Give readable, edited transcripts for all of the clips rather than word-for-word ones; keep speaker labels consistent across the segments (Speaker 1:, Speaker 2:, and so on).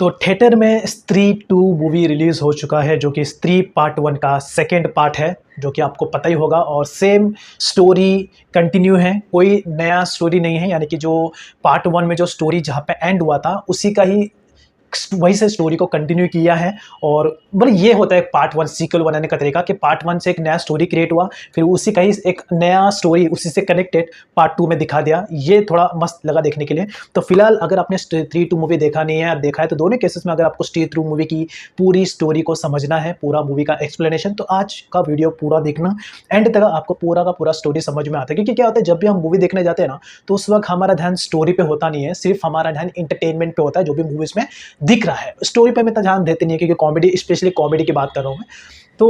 Speaker 1: तो थिएटर में स्त्री 2 मूवी रिलीज़ हो चुका है, जो कि स्त्री पार्ट 1 का सेकंड पार्ट है, जो कि आपको पता ही होगा। और सेम स्टोरी कंटिन्यू है, कोई नया स्टोरी नहीं है। यानी कि जो पार्ट 1 में जो स्टोरी जहाँ पे एंड हुआ था, उसी का ही वही से स्टोरी को कंटिन्यू किया है। और मतलब ये होता है पार्ट 1 सीक्वल बनाने का तरीका, कि पार्ट 1 से एक नया स्टोरी क्रिएट हुआ, फिर उसी का ही एक नया स्टोरी उसी से कनेक्टेड पार्ट 2 में दिखा दिया। ये थोड़ा मस्त लगा देखने के लिए। तो फिलहाल अगर आपने स्त्री 2 मूवी देखा नहीं है, देखा है, तो दोनों केसेस में अगर आपको स्त्री 2 मूवी की पूरी स्टोरी को समझना है, पूरा मूवी का एक्सप्लेनेशन, तो आज का वीडियो पूरा देखना, एंड तक आपको पूरा का पूरा स्टोरी समझ में आता है। क्योंकि क्या होता है, जब भी हम मूवी देखने जाते हैं ना, तो उस वक्त हमारा ध्यान स्टोरी पे होता नहीं है, सिर्फ हमारा ध्यान इंटरटेनमेंट पे होता है, जो भी मूवीज में दिख रहा है। स्टोरी पे हम इतना ध्यान देते नहीं है, क्योंकि कॉमेडी, स्पेशली कॉमेडी की बात कर रहा हूँ मैं, तो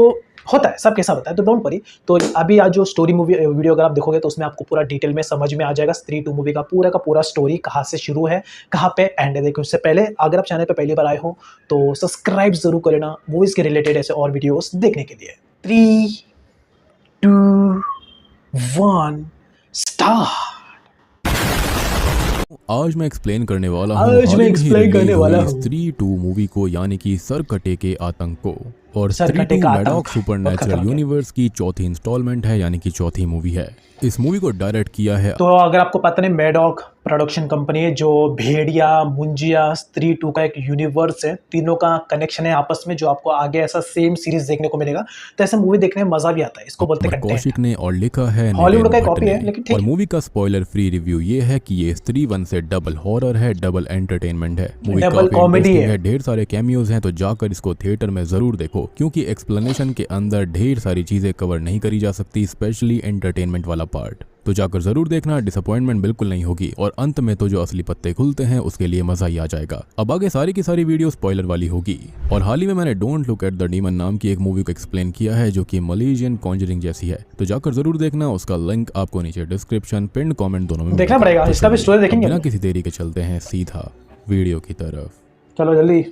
Speaker 1: होता है, सब कैसा होता है, तो डोंट वरी। तो अभी आज जो स्टोरी मूवी वीडियो अगर आप देखोगे, तो उसमें आपको पूरा डिटेल में समझ में आ जाएगा स्त्री 2 मूवी का पूरा स्टोरी कहाँ से शुरू है, कहाँ पे एंड है। देखो, उससे पहले अगर आप चैनल पे पहली बार आए हो, तो सब्सक्राइब जरूर कर लेना मूवीज के रिलेटेड ऐसे और वीडियोस देखने के लिए। 3, 2, 1 स्टार्ट।
Speaker 2: आज मैं एक्सप्लेन करने वाला हूँ स्त्री 2 मूवी को, यानी कि सरकटे के आतंक को। और स्त्री 2 मैडॉक सुपरनैचुरल यूनिवर्स की चौथी इंस्टॉलमेंट है, यानी कि चौथी मूवी है। इस मूवी को डायरेक्ट किया है,
Speaker 1: तो अगर आपको पता नहीं, मैडॉक प्रोडक्शन कंपनी है, जो भेड़िया, मुंजिया, स्त्री 2 का एक यूनिवर्स है, तीनों का कनेक्शन है आपस में, जो आपको आगे ऐसा सेम सीरीज देखने को मिलेगा। तो ऐसे मूवी देखने में मजा भी आता है। इसको बोलते हैं कंटेंट।
Speaker 2: कौशिक ने और लिखा है
Speaker 1: हॉलीवुड का कॉपी है, लेकिन ठीक
Speaker 2: और मूवी का स्पॉइलर फ्री रिव्यू ये है कि ये स्त्री 1 से डबल हॉरर है, डबल एंटरटेनमेंट है, मूवी
Speaker 1: डबल कॉमेडी है,
Speaker 2: ढेर सारे कैमियोज हैं। तो जाकर इसको थिएटर में जरूर देखो, क्योंकि एक्सप्लेनेशन के अंदर ढेर सारी चीजें कवर नहीं करी जा सकती, स्पेशली एंटरटेनमेंट वाला पार्ट। तो जाकर जरूर देखना, डिसअपॉइंटमेंट बिल्कुल नहीं होगी। और अंत में तो जो असली पत्ते खुलते हैं, उसके लिए मजा ही आ जाएगा। अब आगे सारी की सारी वीडियो स्पॉइलर वाली होगी। और हाल ही में मैंने don't look at the demon नाम की एक मूवी को एक्सप्लेन किया है, जो कि मलेशियन कॉन्जरिंग जैसी है। तो जाकर जरूर देखना, उसका लिंक आपको नीचे डिस्क्रिप्शन, पिन कमेंट दोनों में
Speaker 1: देखना पड़ेगा। इसका भी स्टोरी देखेंगे।
Speaker 2: बिना किसी देरी के चलते हैं सीधा वीडियो की तरफ।
Speaker 1: चलो जल्दी।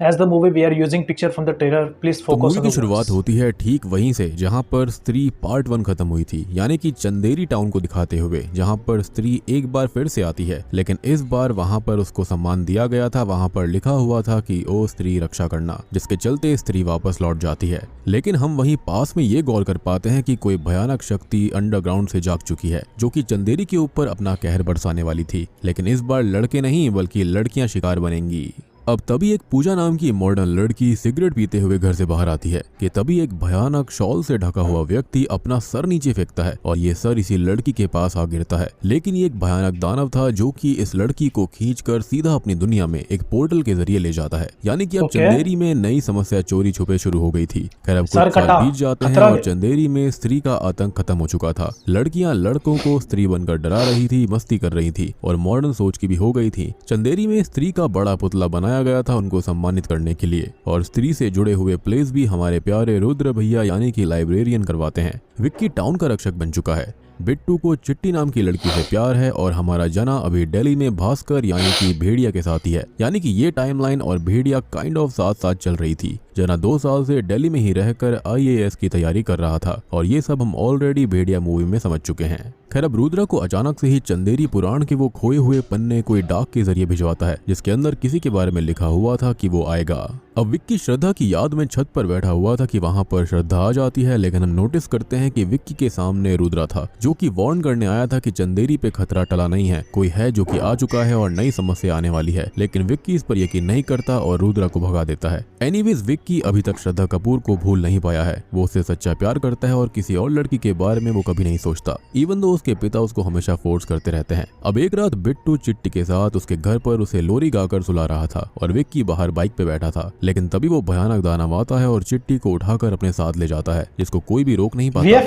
Speaker 1: As the movie we are using picture from the trailer, please focus
Speaker 2: movie की शुरुआत होती है ठीक वहीं से जहां पर स्त्री पार्ट 1 खत्म हुई थी, यानी कि चंदेरी टाउन को दिखाते हुए, जहां पर स्त्री एक बार फिर से आती है। लेकिन इस बार वहां पर उसको सम्मान दिया गया था, वहां पर लिखा हुआ था कि ओ स्त्री रक्षा करना, जिसके चलते स्त्री वापस लौट जाती है। लेकिन हम वहीं पास में ये गौर कर पाते हैं कि कोई भयानक शक्ति अंडरग्राउंड से जाग चुकी है, जो कि चंदेरी के ऊपर अपना कहर बरसाने वाली थी। लेकिन इस बार लड़के नहीं, बल्कि लड़कियां शिकार बनेंगी। अब तभी एक पूजा नाम की मॉडर्न लड़की सिगरेट पीते हुए घर से बाहर आती है कि तभी एक भयानक शॉल से ढका हुआ व्यक्ति अपना सर नीचे फेंकता है, और ये सर इसी लड़की के पास आ गिरता है। लेकिन ये एक भयानक दानव था, जो कि इस लड़की को खींचकर सीधा अपनी दुनिया में एक पोर्टल के जरिए ले जाता है। यानी कि अब चंदेरी में नई समस्या चोरी छुपे शुरू हो गई थी। खैर अब कुछ साल बीत जाते हैं और चंदेरी में स्त्री का आतंक खत्म हो चुका था। लड़कियां लड़कों को स्त्री बनकर डरा रही थी, मस्ती कर रही थी, और मॉडर्न सोच की भी हो गई थी। चंदेरी में स्त्री का बड़ा पुतला बनाया गया था उनको सम्मानित करने के लिए, और स्त्री से जुड़े हुए प्लेस भी हमारे प्यारे रुद्र भैया यानी कि लाइब्रेरियन करवाते हैं। विक्की टाउन का रक्षक बन चुका है। बिट्टू को चिट्टी नाम की लड़की से प्यार है, और हमारा जना अभी दिल्ली में भास्कर यानी कि भेड़िया के साथ ही है। यानी कि ये टाइमलाइन और भेड़िया काइंड ऑफ साथ साथ चल रही थी। जना 2 साल से दिल्ली में ही रहकर IAS की तैयारी कर रहा था, और ये सब हम ऑलरेडी भेड़िया मूवी में समझ चुके हैं। खैर अब रुद्रा को अचानक से ही चंदेरी पुराण के वो खोए हुए पन्ने कोई डाक के जरिए भिजवाता है, जिसके अंदर किसी के बारे में लिखा हुआ था कि वो आएगा। अब विक्की श्रद्धा की याद में छत पर बैठा हुआ था कि वहां पर श्रद्धा आ जाती है, लेकिन हम नोटिस करते हैं कि विक्की के सामने रुद्रा था, जो कि वार्न करने आया था कि चंदेरी पे खतरा टला नहीं है, कोई है जो कि आ चुका है और नई समस्या आने वाली है। लेकिन विक्की इस पर यकीन नहीं करता और रुद्रा को भगा देता है। एनीवेज विक्की अभी तक श्रद्धा कपूर को भूल नहीं पाया है। वो उससे सच्चा प्यार करता है और किसी और लड़की के बारे में वो कभी नहीं सोचता, इवन दो उसके पिता उसको हमेशा फोर्स करते रहते हैं। अब एक रात बिट्टू चिट्टी के साथ उसके घर पर उसे लोरी गाकर सुला रहा था, और विक्की बाहर बाइक पे बैठा था। लेकिन तभी वो भयानक दानव आता है और चिट्टी को उठाकर अपने साथ ले जाता है, जिसको कोई भी रोक नहीं पाता।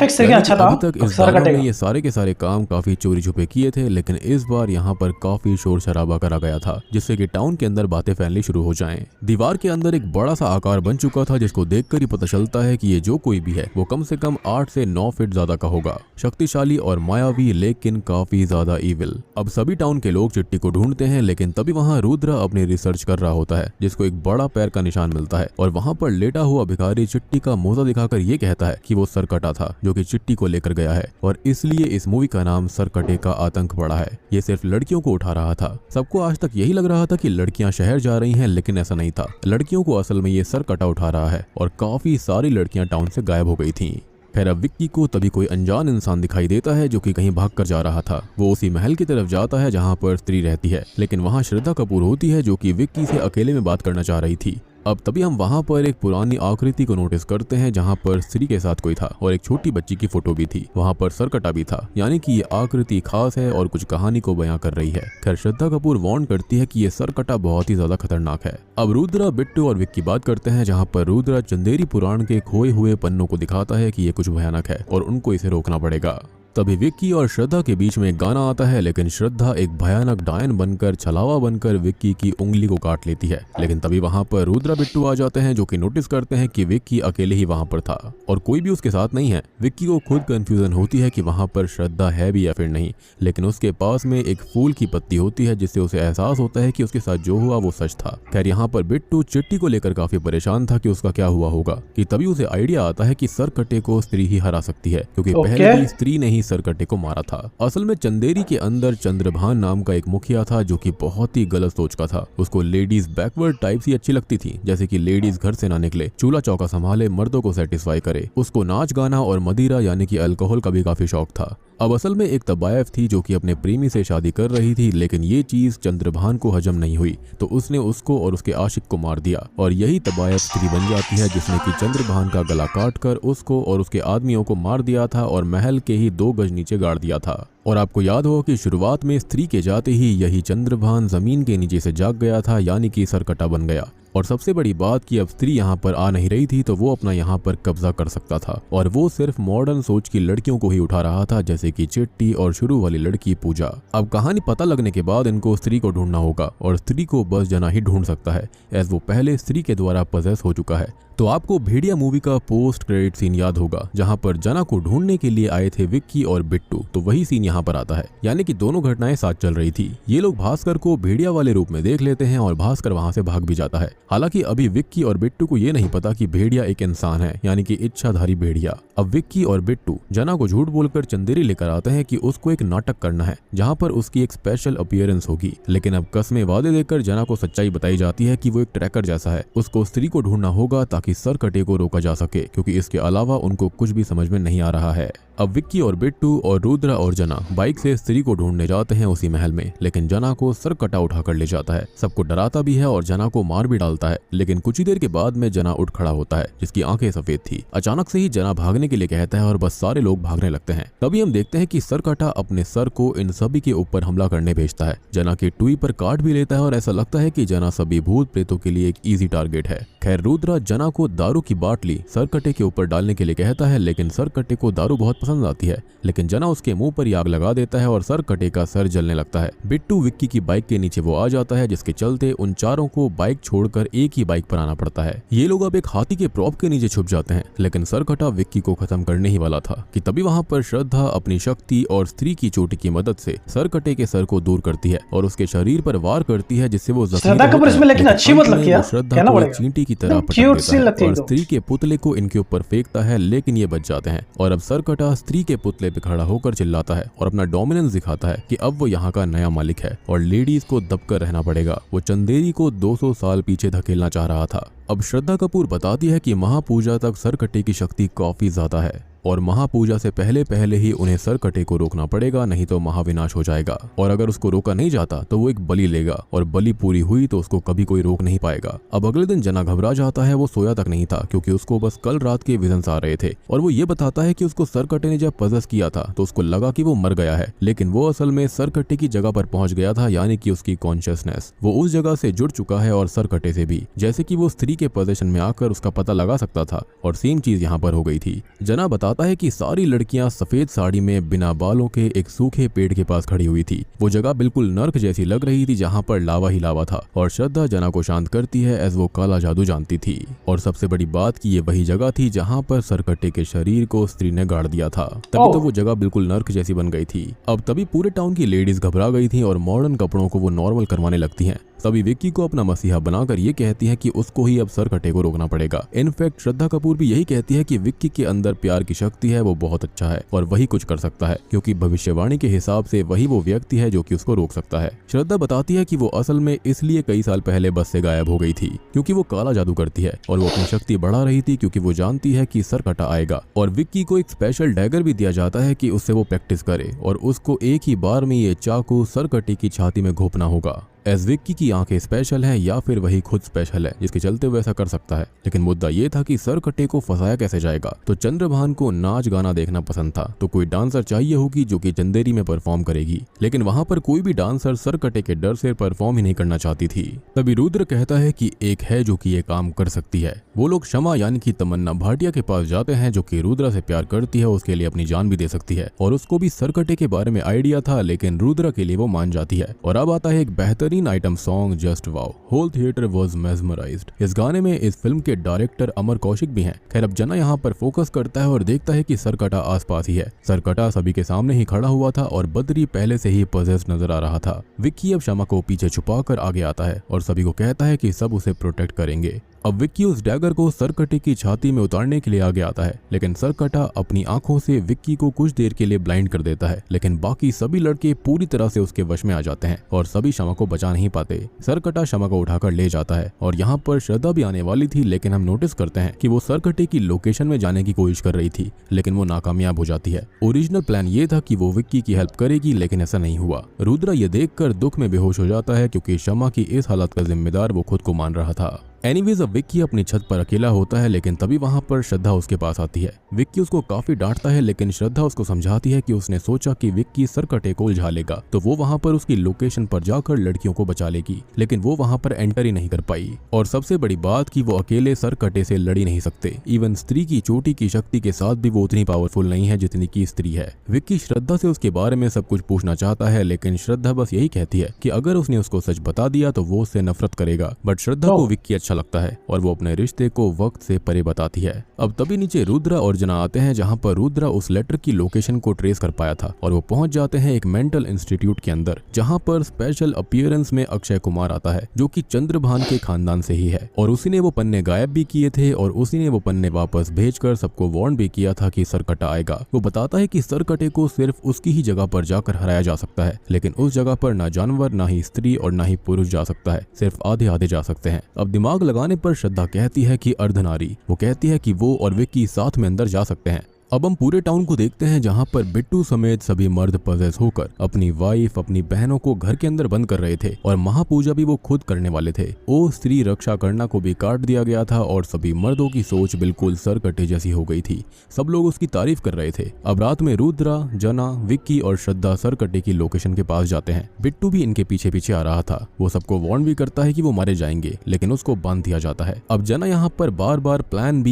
Speaker 2: अभी तक इस दानव ने ये सारे के सारे काम काफी चोरी छुपे किए थे, लेकिन इस बार यहाँ पर काफी शोर शराबा करा गया था, जिससे कि टाउन के अंदर बातें फैलनी शुरू हो जाएं। दीवार के अंदर एक बड़ा सा आकार बन चुका था, जिसको देखकर ही पता चलता है कि ये जो कोई भी है वो कम से कम 8 से 9 फीट ज्यादा का होगा। शक्तिशाली और मायावी, लेकिन काफी ज्यादा इविल। अब सभी टाउन के लोग चिट्टी को ढूंढते हैं, लेकिन तभी वहाँ रुद्रा अपनी रिसर्च कर रहा होता है, जिसको एक बड़ा पैर का निशान मिलता है और वहाँ पर लेटा हुआ भिखारी चिट्टी का मोजा दिखाकर ये कहता है कि वो सरकटा था जो कि चिट्टी को लेकर गया है, और इसलिए इस मूवी का नाम सरकटे का आतंक पड़ा है। ये सिर्फ लड़कियों को उठा रहा था। सबको आज तक यही लग रहा था कि लड़कियां शहर जा रही हैं, लेकिन ऐसा नहीं था। लड़कियों को असल में ये सरकटा उठा रहा है और काफी सारी लड़कियां टाउन से गायब हो गई थीं। खैर, अब विक्की को तभी कोई अनजान इंसान दिखाई देता है जो कि कहीं भाग कर जा रहा था। वो उसी महल की तरफ जाता है जहाँ पर स्त्री रहती है, लेकिन वहाँ श्रद्धा कपूर होती है जो कि विक्की से अकेले में बात करना चाह रही थी। अब तभी हम वहाँ पर एक पुरानी आकृति को नोटिस करते हैं जहाँ पर स्त्री के साथ कोई था और एक छोटी बच्ची की फोटो भी थी। वहाँ पर सरकटा भी था, यानी कि ये आकृति खास है और कुछ कहानी को बयां कर रही है। खैर, श्रद्धा कपूर वार्न करती है कि ये सरकटा बहुत ही ज्यादा खतरनाक है। अब रुद्रा, बिट्टू और विक्की बात करते हैं जहाँ पर रुद्रा चंदेरी पुराण के खोए हुए पन्नों को दिखाता है कि ये कुछ भयानक है और उनको इसे रोकना पड़ेगा। तभी विक्की और श्रद्धा के बीच में एक गाना आता है, लेकिन श्रद्धा एक भयानक डायन बनकर, छलावा बनकर विक्की की उंगली को काट लेती है। लेकिन तभी वहाँ पर रुद्रा, बिट्टू आ जाते हैं जो कि नोटिस करते हैं कि विक्की अकेले ही वहाँ पर था और कोई भी उसके साथ नहीं है। विक्की को खुद कंफ्यूजन होती है कि वहाँ पर श्रद्धा है भी या फिर नहीं, लेकिन उसके पास में एक फूल की पत्ती होती है जिससे उसे एहसास होता है कि उसके साथ जो हुआ वो सच था। खैर, यहाँ पर बिट्टू चिट्टी को लेकर काफी परेशान था कि उसका क्या हुआ होगा, कि तभी उसे आइडिया आता है कि सरकटे को स्त्री ही हरा सकती है, क्योंकि पहले भी स्त्री ने सरकटे को मारा था। असल में चंदेरी के अंदर चंद्रभान नाम का एक मुखिया था जो कि बहुत ही गलत सोच का था। उसको लेडीज बैकवर्ड टाइप्स ही अच्छी लगती थी, जैसे कि लेडीज घर से ना निकले, चूल्हा चौका संभाले, मर्दों को सेटिस्फाई करे। उसको नाच गाना और मदिरा यानी कि अल्कोहल का भी काफी शौक था। अब असल में एक तबायफ थी जो कि अपने प्रेमी से शादी कर रही थी, लेकिन ये चीज चंद्रभान को हजम नहीं हुई, तो उसने उसको और उसके आशिक को मार दिया और यही तबायफ स्त्री बन जाती है जिसने कि चंद्रभान का गला काटकर उसको और उसके आदमियों को मार दिया था और महल के ही 2 गज नीचे गाड़ दिया था। और आपको याद हो कि शुरुआत में स्त्री के जाते ही यही चंद्रभान जमीन के नीचे से जाग गया था, यानी कि सरकटा बन गया। और सबसे बड़ी बात कि अब स्त्री यहाँ पर आ नहीं रही थी, तो वो अपना यहाँ पर कब्जा कर सकता था और वो सिर्फ मॉडर्न सोच की लड़कियों को ही उठा रहा था, जैसे कि चिट्टी और शुरू वाली लड़की पूजा। अब कहानी पता लगने के बाद इनको स्त्री को ढूंढना होगा और स्त्री को बस जना ही ढूंढ सकता है, एज वो पहले स्त्री के द्वारा पजेस हो चुका है। तो आपको भेड़िया मूवी का पोस्ट क्रेडिट सीन याद होगा जहां पर जना को ढूंढने के लिए आए थे विक्की और बिट्टू, तो वही सीन यहां पर आता है, यानी कि दोनों घटनाएं साथ चल रही थी। ये लोग भास्कर को भेड़िया वाले रूप में देख लेते हैं और भास्कर वहां से भाग भी जाता है। हालांकि अभी विक्की और बिट्टू को ये नहीं पता कि भेड़िया एक इंसान है, यानी कि इच्छाधारी भेड़िया। अब विक्की और बिट्टू जना को झूठ बोलकर चंदेरी लेकर आते हैं कि उसको एक नाटक करना है जहाँ पर उसकी एक स्पेशल अपीयरेंस होगी, लेकिन अब कसमें वादे देकर जना को सच्चाई बताई जाती है कि वो एक ट्रैकर जैसा है, उसको स्त्री को ढूंढना होगा ताकि सरकटे को रोका जा सके, क्योंकि इसके अलावा उनको कुछ भी समझ में नहीं आ रहा है। अब विक्की और बिट्टू और रुद्रा और जना बाइक से स्त्री को ढूंढने जाते हैं उसी महल में, लेकिन जना को सरकटा उठाकर ले जाता है। सबको डराता भी है और जना को मार भी डालता है, लेकिन कुछ ही देर के बाद में जना उठ खड़ा होता है जिसकी आंखें सफेद थी। अचानक से ही जना भागने के लिए कहता है और बस सारे लोग भागने लगते हैं। तभी हम देखते हैं कि सरकटा अपने सर को इन सभी के ऊपर हमला करने भेजता है। जना की टुई पर काट भी लेता है और ऐसा लगता है कि जना सभी भूत प्रेतों के लिए एक इजी टारगेट है। खैर, रुद्रा जना को दारू की बाटली सरकटे के ऊपर डालने के लिए कहता है, लेकिन सरकटे को दारू बहुत पसंद आती है, लेकिन जना उसके मुंह पर आग लगा देता है और सरकटे का सर जलने लगता है। बिट्टू विक्की की बाइक के नीचे वो आ जाता है, जिसके चलते उन चारों को बाइक छोड़कर एक ही बाइक पर आना पड़ता है। ये लोग अब एक हाथी के प्रॉप के नीचे छुप जाते हैं, लेकिन सरकटा विक्की को खत्म करने ही वाला था कि तभी वहां पर श्रद्धा अपनी शक्ति और स्त्री की चोटी की मदद से सरकटे के सर को दूर करती है और उसके शरीर पर वार करती है, जिससे वो
Speaker 1: श्रद्धा कपूर इसमें लेकिन अच्छी मत लगी यार,
Speaker 2: श्रद्धा को चींटी की तरह पटक देता है और स्त्री के पुतले को इनके ऊपर फेंकता है, लेकिन ये बच जाते हैं। और अब सरकटा स्त्री के पुतले पे खड़ा होकर चिल्लाता है और अपना डोमिनेंस दिखाता है कि अब वो यहाँ का नया मालिक है और लेडीज को दबकर रहना पड़ेगा। वो चंदेरी को 200 साल पीछे धकेलना चाह रहा था। अब श्रद्धा कपूर बताती है कि महापूजा तक सरकटे की शक्ति काफी ज्यादा है और महापूजा से पहले ही उन्हें सरकटे को रोकना पड़ेगा, नहीं तो महाविनाश हो जाएगा। और अगर उसको रोका नहीं जाता तो वो एक बलि लेगा और बलि पूरी हुई तो उसको कभी कोई रोक नहीं पाएगा। अब अगले दिन जना घबरा जाता है, वो सोया तक नहीं था क्योंकि उसको बस कल रात के विजन्स आ रहे थे और वो ये बताता है कि उसको सरकटे ने जब पजस किया था तो उसको लगा कि वो मर गया है, लेकिन वो असल में सरकटे की जगह पर पहुंच गया था, यानी कि उसकी कॉन्शियसनेस वो उस जगह से जुड़ चुका है और सरकटे से भी, जैसे कि वो स्त्री के पोजीशन में आकर उसका पता लगा सकता था। और सेम चीज यहाँ पर हो गई थी। जना बता बताता है कि सारी लड़कियां सफेद साड़ी में बिना बालों के एक सूखे पेड़ के पास खड़ी हुई थी। वो जगह बिल्कुल नर्क जैसी लग रही थी जहाँ पर लावा ही लावा था। और श्रद्धा जना को शांत करती है एज वो काला जादू जानती थी। और सबसे बड़ी बात कि ये वही जगह थी जहाँ पर सरकटे के शरीर को स्त्री ने गाड़ दिया था। तभी तो वो जगह बिल्कुल नर्क जैसी बन गई थी। अब तभी पूरे टाउन की लेडीज घबरा गई थी और मॉडर्न कपड़ों को वो नॉर्मल करवाने लगती हैं। सभी विक्की को अपना मसीहा बनाकर ये कहती है कि उसको ही अब सरकटे को रोकना पड़ेगा। इनफैक्ट श्रद्धा कपूर भी यही कहती है कि विक्की के अंदर प्यार की शक्ति है, वो बहुत अच्छा है और वही कुछ कर सकता है, क्योंकि भविष्यवाणी के हिसाब से वही वो व्यक्ति है जो कि उसको रोक सकता है। श्रद्धा बताती है कि वो असल में इसलिए कई साल पहले बस से गायब हो गई थी क्योंकि वो काला जादू करती है और वो अपनी शक्ति बढ़ा रही थी क्योंकि वो जानती है कि सरकटा आएगा। और विक्की को एक स्पेशल डैगर भी दिया जाता है कि उससे वो प्रैक्टिस करे और उसको एक ही बार में ये चाकू सरकटे की छाती में घोंपना होगा। एज विक्की की आंखें स्पेशल हैं या फिर वही खुद स्पेशल है जिसके चलते वो ऐसा कर सकता है। लेकिन मुद्दा ये था कि सरकटे को फंसाया कैसे जाएगा। तो चंद्रभान को नाच गाना देखना पसंद था, तो कोई डांसर चाहिए होगी जो कि चंदेरी में परफॉर्म करेगी। लेकिन वहां पर कोई भी डांसर सरकटे के डर से परफॉर्म ही नहीं करना चाहती थी। तभी रुद्र कहता है कि एक है जो कि ये काम कर सकती है। वो लोग क्षमा यानी कि तमन्ना भाटिया के पास जाते हैं जो कि रुद्रा से प्यार करती है, उसके लिए अपनी जान भी दे सकती है। और उसको भी सरकटे के बारे में आइडिया था, लेकिन रुद्रा के लिए वो मान जाती है। और अब आता है एक बेहतरीन item song just wow. Whole theatre was mesmerised. इस गाने में इस फिल्म के डायरेक्टर अमर कौशिक भी हैं। खैर अब जना यहाँ पर फोकस करता है और देखता है कि सरकटा आसपास ही है। सरकटा सभी के सामने ही खड़ा हुआ था और बद्री पहले से ही पजेस्ड नजर आ रहा था। विक्की अब शमा को पीछे छुपाकर आगे आता है और सभी को कहता है कि सब उसे प्रोटेक्ट करेंगे। अब विक्की उस डैगर को सरकटे की छाती में उतारने के लिए आगे आता है, लेकिन सरकटा अपनी आंखों से विक्की को कुछ देर के लिए ब्लाइंड कर देता है। लेकिन बाकी सभी लड़के पूरी तरह से उसके वश में आ जाते हैं और सभी शमा को बचा नहीं पाते। सरकटा शमा को उठाकर ले जाता है और यहाँ पर श्रद्धा भी आने वाली थी, लेकिन हम नोटिस करते हैं कि वो सरकटे की लोकेशन में जाने की कोशिश कर रही थी, लेकिन वो नाकामयाब हो जाती है। ओरिजिनल प्लान ये था कि वो विक्की की हेल्प करेगी, लेकिन ऐसा नहीं हुआ। रुद्रा ये देखकर दुख में बेहोश हो जाता है क्योंकि शमा की इस हालत का जिम्मेदार वो खुद को मान रहा था। एनीवेज अब विक्की अपनी छत पर अकेला होता है, लेकिन तभी वहां पर श्रद्धा उसके पास आती है। विक्की उसको काफी डांटता है, लेकिन श्रद्धा उसको समझाती है कि उसने सोचा कि विक्की सरकटे को उलझा लेगा तो वो वहां पर उसकी लोकेशन पर जाकर लड़कियों को बचा लेगी, लेकिन वो वहां पर एंटर ही नहीं कर पाई। और सबसे बड़ी बात कि वो अकेले सरकटे से लड़ ही नहीं सकते। इवन स्त्री की चोटी की शक्ति के साथ भी वो उतनी पावरफुल नहीं है जितनी की स्त्री है। विक्की श्रद्धा से उसके बारे में सब कुछ पूछना चाहता है, लेकिन श्रद्धा बस यही कहती है कि अगर उसने उसको सच बता दिया तो वो उससे नफरत करेगा। बट श्रद्धा को विक्की अच्छा लगता है और वो अपने रिश्ते को वक्त से परे बताती है। अब तभी नीचे रुद्रा और जना आते हैं, जहां पर रुद्रा उस लेटर की लोकेशन को ट्रेस कर पाया था और वो पहुंच जाते हैं एक मेंटल इंस्टीट्यूट के अंदर, जहां पर स्पेशल अपीयरेंस में अक्षय कुमार आता है जो कि चंद्रभान के खानदान से ही है। और उसी ने वो पन्ने गायब भी किए थे और उसी ने वो पन्ने वापस भेजकर सबको वार्न भी किया था कि सरकटा आएगा। वो बताता है कि सरकटे को सिर्फ उसकी ही जगह पर जाकर हराया जा सकता है, लेकिन उस जगह पर ना जानवर, ना ही स्त्री और ना ही पुरुष जा सकता है, सिर्फ आधे आधे जा सकते हैं। अब दिमाग लगाने पर श्रद्धा कहती है कि अर्धनारी। वो कहती है कि वो और विक्की साथ में अंदर जा सकते हैं। अब हम पूरे टाउन को देखते हैं जहां पर बिट्टू समेत सभी मर्द पजेस होकर अपनी वाइफ, अपनी बहनों को घर के अंदर बंद कर रहे थे और महापूजा भी वो खुद करने वाले थे। ओ स्त्री रक्षा करना को भी काट दिया गया था और सभी मर्दों की सोच बिल्कुल सरकटे जैसी हो गई थी। सब लोग उसकी तारीफ कर रहे थे। अब रात में रुद्रा, जना, विक्की और श्रद्धा सरकटे की लोकेशन के पास जाते हैं। बिट्टू भी इनके पीछे पीछे आ रहा था। वो सबको वार्न भी करता है कि वो मारे जाएंगे, लेकिन उसको बांध दिया जाता है। अब जना यहाँ पर बार बार प्लान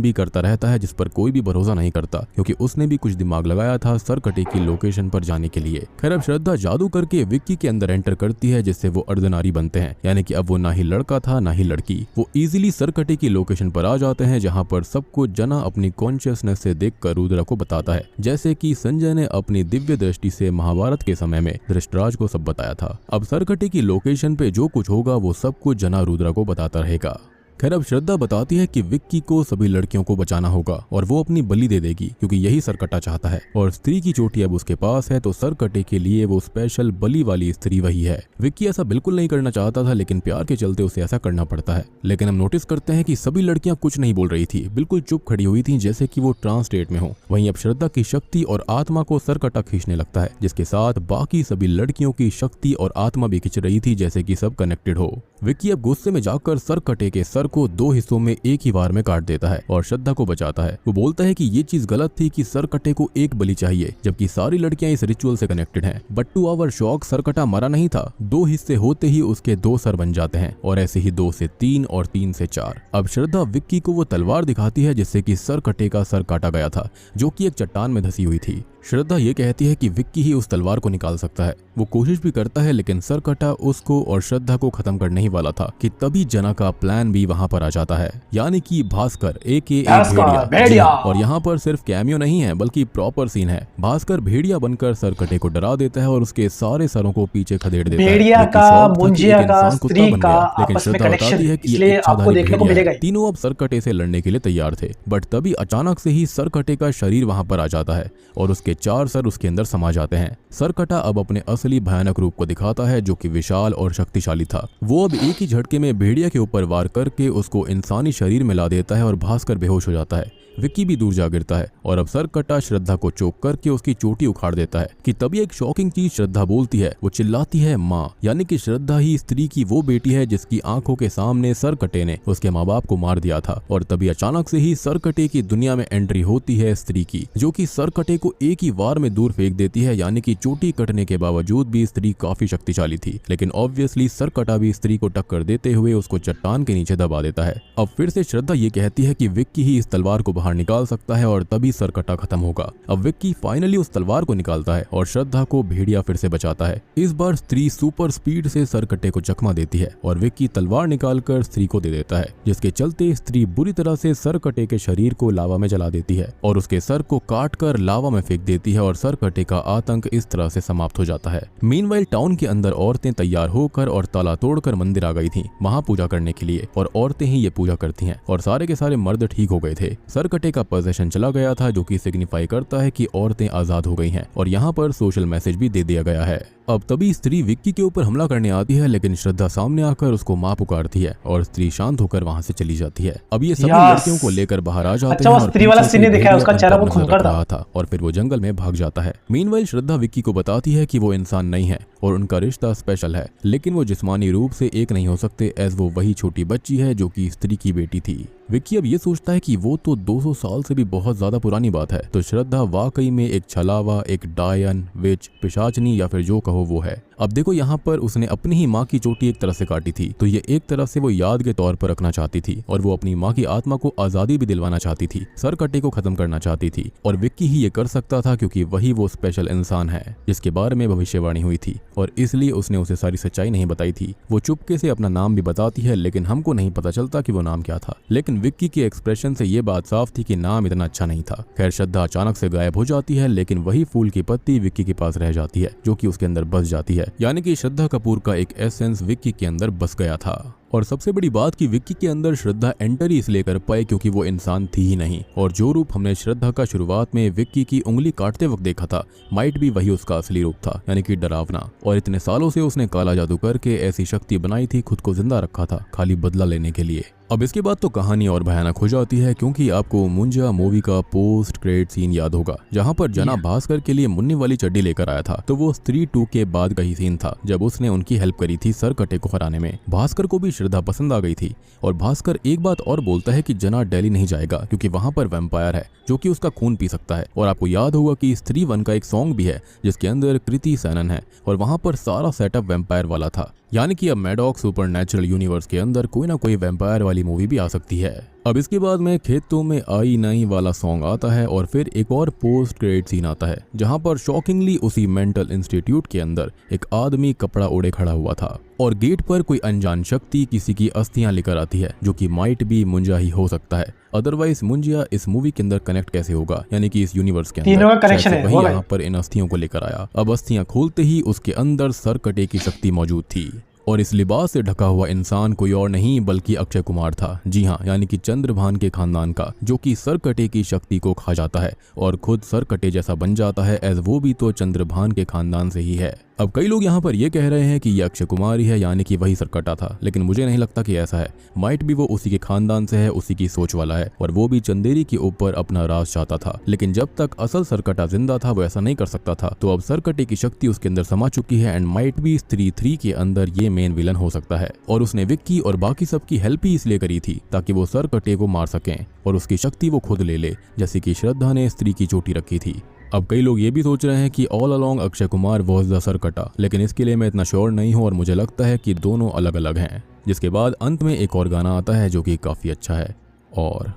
Speaker 2: बी करता रहता है, जिस पर कोई भी भरोसा नहीं करता क्योंकि उसने भी कुछ दिमाग लगाया था सरकटे की लोकेशन पर जाने के लिए। खैर अब श्रद्धा जादू करके विक्की के अंदर एंटर करती है, जिससे वो अर्धनारी बनते हैं, यानी कि अब वो ना ही लड़का था ना ही लड़की। वो इजीली सरकटे की लोकेशन पर आ जाते हैं, जहां पर सबको जना अपनी कॉन्शियसनेस से देखकर रुद्रा को बताता है, जैसे कि संजय ने अपनी दिव्य दृष्टि से महाभारत के समय में धृतराज को सब बताया था। अब सरकटे की लोकेशन पे जो कुछ होगा वो सब कुछ जना रुद्रा को बताता रहेगा। खैर अब श्रद्धा बताती है कि विक्की को सभी लड़कियों को बचाना होगा और वो अपनी बलि दे देगी क्योंकि यही सरकटा चाहता है और स्त्री की चोटी अब उसके पास है, तो सरकटे के लिए वो स्पेशल बलि वाली स्त्री वही है। विक्की ऐसा बिल्कुल नहीं करना चाहता था, लेकिन प्यार के चलते उसे ऐसा करना पड़ता है। लेकिन हम नोटिस करते हैं कि सभी लड़कियां कुछ नहीं बोल रही थी, बिल्कुल चुप खड़ी हुई थी जैसे कि वो ट्रांस स्टेट में हो। वहीं अब श्रद्धा की शक्ति और आत्मा को सरकटा खींचने लगता है, जिसके साथ बाकी सभी लड़कियों की शक्ति और आत्मा भी खींच रही थी, जैसे कि सब कनेक्टेड हो। विक्की अब गुस्से में जाकर सरकटे के सर सर को 2 हिस्सों में एक ही बार में काट देता है और श्रद्धा को बचाता है। वो बोलता है कि ये चीज गलत थी कि सरकटे को एक बलि चाहिए जबकि सारी लड़कियां इस रिचुअल से कनेक्टेड हैं। But to our shock Sarkata मरा नहीं था। 2 हिस्से होते ही उसके 2 सर बन जाते हैं और ऐसे ही 2 से 3 और 3 से 4। अब श्रद्धा विक्की को वो तलवार दिखाती है जिससे कि सरकटे का सर काटा गया था जो कि एक चट्टान में धसी हुई थी। श्रद्धा ये कहती है कि विक्की ही उस तलवार को निकाल सकता है। वो कोशिश भी करता है लेकिन सरकटा उसको और श्रद्धा को खत्म करने ही वाला था कि तभी जना का प्लान भी वहां पर आ जाता है, यानी कि भास्कर AKA भेड़िया। और यहाँ पर सिर्फ कैमियो नहीं है बल्कि प्रॉपर सीन है। भास्कर भेड़िया बनकर सरकटे को डरा देता है और उसके सारे सरों को पीछे खदेड़ देता है।
Speaker 1: भेड़िया का, मुंजिया का, स्त्री का आपस में कनेक्शन, इसलिए आपको देखने को मिलेगा।
Speaker 2: तीनों अब सरकटे से लड़ने के लिए तैयार थे बट तभी अचानक से ही सरकटे का शरीर वहां पर आ जाता है और उसके 4 सर उसके अंदर समा जाते हैं। सरकटा अब अपने असली भयानक रूप को दिखाता है जो कि विशाल और शक्तिशाली था। वो अब एक ही झटके में भेड़िया के ऊपर वार करके उसको इंसानी शरीर में ला देता है और भास्कर बेहोश हो जाता है। विक्की भी दूर जा गिरता है और अब सरकटा श्रद्धा को चोक करके उसकी चोटी उखाड़ देता है कि तभी एक शॉकिंग चीज श्रद्धा बोलती है। वो चिल्लाती है माँ, यानी कि श्रद्धा ही स्त्री की वो बेटी है जिसकी आंखों के सामने सरकटे ने उसके माँ बाप को मार दिया था। और तभी अचानक से ही सरकटे की दुनिया में एंट्री होती है स्त्री की, जो कि सरकटे को एक ही वार में दूर फेंक देती है। यानी कि चोटी कटने के बावजूद भी स्त्री काफी शक्तिशाली थी, लेकिन ऑब्वियसली सरकटा भी स्त्री को टक्कर देते हुए उसको चट्टान के नीचे दबा देता है। अब फिर से श्रद्धा ये कहती है कि विक्की ही इस तलवार को निकाल सकता है और तभी सरकटा खत्म होगा। अब विक्की फाइनली उस तलवार को निकालता है और श्रद्धा को भेड़िया फिर से बचाता है। इस बार स्त्री सुपर स्पीड से सरकटे को चकमा देती है और विक्की तलवार निकालकर स्त्री को दे देता है, जिसके चलते स्त्री बुरी तरह से सरकटे के शरीर को लावा में जला देती है और उसके सर को काटकर लावा में फेंक देती है और सरकटे का आतंक इस तरह से समाप्त हो जाता है। मीनवाइल टाउन के अंदर औरतें तैयार होकर और ताला तोड़कर मंदिर आ गई थी महापूजा करने के लिए और औरतें ही ये पूजा करती हैं और सारे के सारे मर्द ठीक हो गए थे। सरकटे का पोजेशन चला गया था जो कि सिग्निफाई करता है कि औरतें आजाद हो गई हैं और यहाँ पर सोशल मैसेज भी दे दिया गया है। अब तभी स्त्री विक्की के ऊपर हमला करने आती है लेकिन श्रद्धा सामने आकर उसको मां पुकारती है और स्त्री शांत होकर वहां से चली जाती है। अब ये सभी लड़कियों को लेकर बाहर आ जाते हैं और
Speaker 1: स्त्री वाला सीन दिखा है, उसका चेहरा बहुत खुलकर
Speaker 2: था और फिर वो जंगल में भाग जाता है। मीनवाइल श्रद्धा विक्की को बताती है कि वो इंसान नहीं है और उनका रिश्ता स्पेशल है, लेकिन वो जिस्मानी रूप से एक नहीं हो सकते एज वो वही छोटी बच्ची है जो कि स्त्री की बेटी थी। विक्की अब ये सोचता है कि वो तो 200 साल से भी बहुत ज्यादा पुरानी बात है, तो श्रद्धा वाकई में एक छलावा, एक डायन, विच, पिशाचनी या फिर जो कहो वो है। अब देखो यहाँ पर उसने अपनी ही माँ की चोटी एक तरह से काटी थी, तो ये एक तरह से वो याद के तौर पर रखना चाहती थी और वो अपनी माँ की आत्मा को आजादी भी दिलवाना चाहती थी, सरकटे को खत्म करना चाहती थी और विक्की ही ये कर सकता था क्योंकि वही वो स्पेशल इंसान है जिसके बारे में भविष्यवाणी हुई थी और इसलिए उसने उसे सारी सच्चाई नहीं बताई थी। वो चुपके से अपना नाम भी बताती है लेकिन हमको नहीं पता चलता कि वो नाम क्या था, लेकिन विक्की के एक्सप्रेशन से ये बात साफ थी कि नाम इतना अच्छा नहीं था। खैर श्रद्धा अचानक से गायब हो जाती है लेकिन वही फूल की पत्ती विक्की के पास रह जाती है जो कि उसके अंदर बस जाती है, यानी कि श्रद्धा कपूर का एक एसेंस विक्की के अंदर बस गया था। और सबसे बड़ी बात कि विक्की के अंदर श्रद्धा एंटर ही इसलिए कर पाए क्योंकि वो इंसान थी ही नहीं और जो रूप हमने श्रद्धा का शुरुआत में विक्की की उंगली काटते वक्त देखा था माइट भी वही उसका असली रूप था, यानी कि डरावना। और इतने सालों से उसने काला जादू करके ऐसी शक्ति बनाई थी, खुद को जिंदा रखा था खाली बदला लेने के लिए। अब इसके बाद तो कहानी और भयानक हो जाती है क्योंकि आपको मुंजा मूवी का पोस्ट क्रेडिट सीन याद होगा जहां पर जना भास्कर के लिए मुन्नी वाली चड्डी लेकर आया था, तो वो स्त्री 2 के बाद का ही सीन था जब उसने उनकी हेल्प करी थी सरकटे को हराने में। भास्कर को भी श्रद्धा पसंद आ गई थी और भास्कर एक बात और बोलता है कि जना दिल्ली नहीं जाएगा क्योंकि वहां पर वैम्पायर है जो कि उसका खून पी सकता है। और आपको याद होगा कि स्त्री 1 का एक सॉन्ग भी है जिसके अंदर कृति सैनन है और वहां पर सारा सेटअप वैम्पायर वाला था, यानी कि अब मैडॉक सुपरनैचुरल यूनिवर्स के अंदर कोई ना कोई वैम्पायर वाली मूवी भी आ सकती है। अब इसके बाद में खेतों में आई नई वाला सॉन्ग आता है और फिर एक और पोस्ट क्रेडिट सीन आता है जहां पर शॉकिंगली उसी मेंटल इंस्टीट्यूट के अंदर एक आदमी कपड़ा ओढ़े खड़ा हुआ था और गेट पर कोई अनजान शक्ति किसी की अस्थियां लेकर आती है जो कि माइट भी मुंजा ही हो सकता है, अदरवाइज मुंजिया इस मूवी के अंदर कनेक्ट कैसे होगा, यानी कि इस यूनिवर्स के अंदर वही यहाँ पर इन अस्थियों को लेकर आया। अब अस्थियां खोलते ही उसके अंदर सरकटे की शक्ति मौजूद थी और इस लिबास से ढका हुआ इंसान कोई और नहीं बल्कि अक्षय कुमार था। जी हाँ, यानी कि चंद्रभान के खानदान का, जो कि सरकटे की शक्ति को खा जाता है और खुद सरकटे जैसा बन जाता है एज वो भी तो चंद्रभान के खानदान से ही है। अब कई लोग यहाँ पर ये कह रहे हैं कि ये अक्षय कुमार ही है, यानी कि वही सरकटा था, लेकिन मुझे नहीं लगता कि ऐसा है। माइट भी वो उसी के खानदान से है, उसी की सोच वाला है, और वो भी चंदेरी के ऊपर अपना राज चाहता था। लेकिन जब तक असल सरकटा जिंदा था वो ऐसा नहीं कर सकता था। तो अब सरकटे की शक्ति उसके अंदर समा चुकी है, एंड माइट भी स्त्री 3 के अंदर ये मेन विलन हो सकता है। और उसने विक्की और बाकी सबकी हेल्प ही इसलिए करी थी ताकि वो सरकटे को मार सकें और उसकी शक्ति वो खुद ले ले, जैसे कि श्रद्धा ने स्त्री की चोटी रखी थी। अब कई लोग ये भी सोच रहे हैं कि all along Akshay Kumar was the Sarkata, लेकिन इसके लिए मैं इतना श्योर नहीं हूँ और मुझे लगता है कि दोनों अलग अलग हैं। जिसके बाद अंत में एक और गाना आता है जो कि काफ़ी अच्छा है, और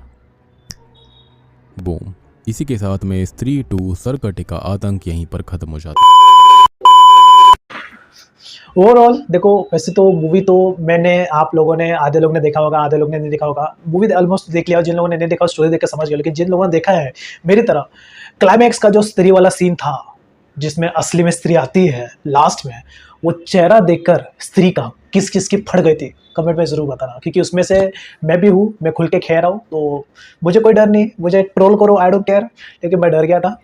Speaker 2: बूम, इसी के साथ में स्त्री 2 सरकटे का आतंक यहीं पर खत्म हो जाता है।
Speaker 1: ओवरऑल देखो, वैसे तो मूवी तो मैंने, आप लोगों ने, आधे लोग ने देखा होगा, आधे लोग ने नहीं देखा होगा। मूवी ऑलमोस्ट देख लिया, जिन लोगों ने नहीं देखा स्टोरी देख के समझ गया। लेकिन जिन लोगों ने देखा है मेरी तरह, क्लाइमैक्स का जो स्त्री वाला सीन था जिसमें असली में स्त्री आती है लास्ट में, वो चेहरा देखकर स्त्री का किस किस की फट गई थी, कमेंट में ज़रूर बताना। क्योंकि उसमें से मैं भी हूँ, मैं खुल के कह रहा हूँ, तो मुझे कोई डर नहीं, मुझे ट्रोल करो, आई डोंट केयर। लेकिन मैं डर गया था,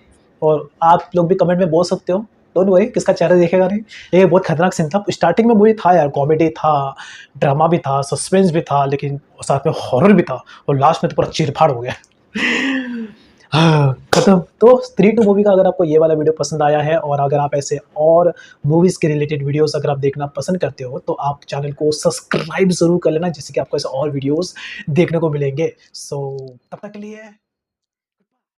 Speaker 1: और आप लोग भी कमेंट में बोल सकते हो, डोंट वरी, किसका चेहरा देखेगा नहीं। ये बहुत खतरनाक सीन था। स्टार्टिंग में मूवी था यार, कॉमेडी था, ड्रामा भी था, सस्पेंस भी था, लेकिन साथ में हॉरर भी था, और लास्ट में तो पूरा चीरफाड़ हो गया। खत्म। तो स्त्री 2 मूवी का अगर आपको ये वाला वीडियो पसंद आया है, और अगर आप ऐसे और मूवीज़ के रिलेटेड वीडियोस अगर आप देखना पसंद करते हो, तो आप चैनल को सब्सक्राइब ज़रूर कर लेना, जिससे कि आपको ऐसे और वीडियोस देखने को मिलेंगे। सो तब तक के लिए